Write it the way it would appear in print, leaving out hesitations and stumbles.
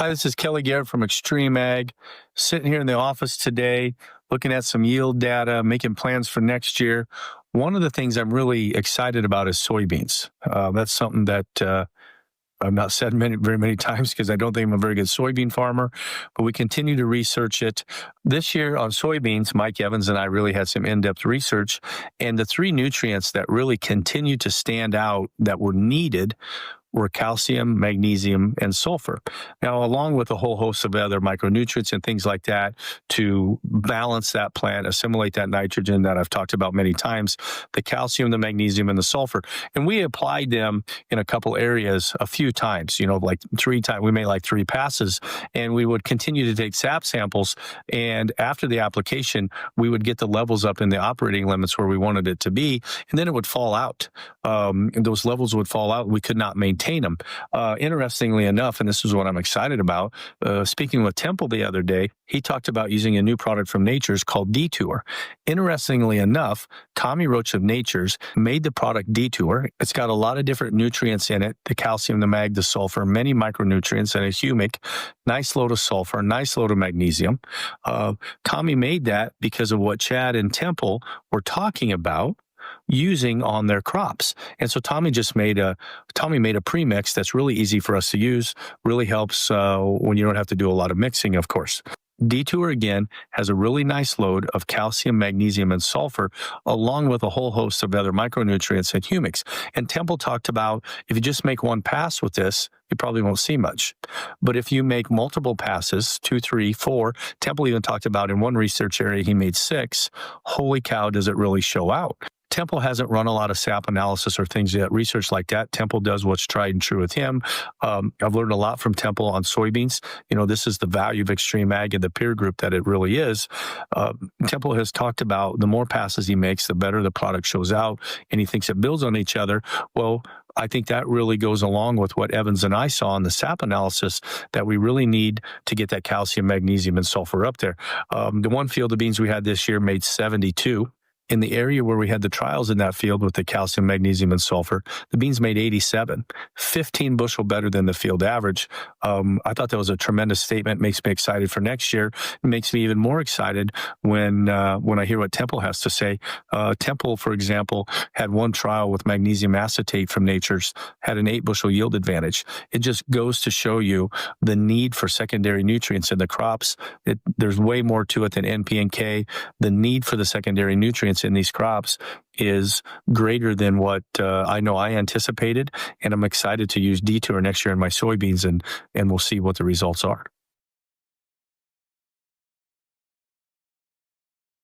Hi, this is Kelly Garrett from XtremeAg. Sitting here in the office today, looking at some yield data, making plans for next year. One of the things I'm really excited about is soybeans. That's something that I've not said very many times because I don't think I'm a very good soybean farmer, but we continue to research it. This year on soybeans, Mike Evans and I really had some in-depth research, and the three nutrients that really continue to stand out that were needed were calcium, magnesium, and sulfur. Now, along with a whole host of other micronutrients and things like that to balance that plant, assimilate that nitrogen that I've talked about many times, the calcium, the magnesium, and the sulfur. And we applied them in a couple areas a few times, like 3 times. We made like 3 passes, and we would continue to take sap samples. And after the application, we would get the levels up in the operating limits where we wanted it to be, and then it would fall out. And those levels would fall out. We could not maintain them. Interestingly enough, and this is what I'm excited about, speaking with Temple the other day, he talked about using a new product from Nature's called Detour. Interestingly enough, Tommy Roach of Nature's made the product Detour. It's got a lot of different nutrients in it, the calcium, the mag, the sulfur, many micronutrients, and a humic, nice load of sulfur, nice load of magnesium. Tommy made that because of what Chad and Temple were talking about using on their crops. And so Tommy made a premix that's really easy for us to use, really helps when you don't have to do a lot of mixing, of course. Detour, again, has a really nice load of calcium, magnesium, and sulfur, along with a whole host of other micronutrients and humics. And Temple talked about if you just make one pass with this, you probably won't see much. But if you make multiple passes, 2, 3, 4, Temple even talked about in one research area he made 6. Holy cow, does it really show out? Temple hasn't run a lot of sap analysis or things yet, research like that. Temple does what's tried and true with him. I've learned a lot from Temple on soybeans. This is the value of XtremeAg and the peer group that it really is. Temple has talked about the more passes he makes, the better the product shows out, and he thinks it builds on each other. Well, I think that really goes along with what Evans and I saw in the sap analysis, that we really need to get that calcium, magnesium, and sulfur up there. The one field of beans we had this year made 72. In the area where we had the trials in that field with the calcium, magnesium, and sulfur, the beans made 87, 15 bushel better than the field average. I thought that was a tremendous statement. Makes me excited for next year. It makes me even more excited when I hear what Temple has to say. Temple, for example, had one trial with magnesium acetate from Nature's, had an 8 bushel yield advantage. It just goes to show you the need for secondary nutrients in the crops. There's way more to it than NP and K. The need for the secondary nutrients in these crops is greater than what I know I anticipated, and I'm excited to use Detour next year in my soybeans, and we'll see what the results are.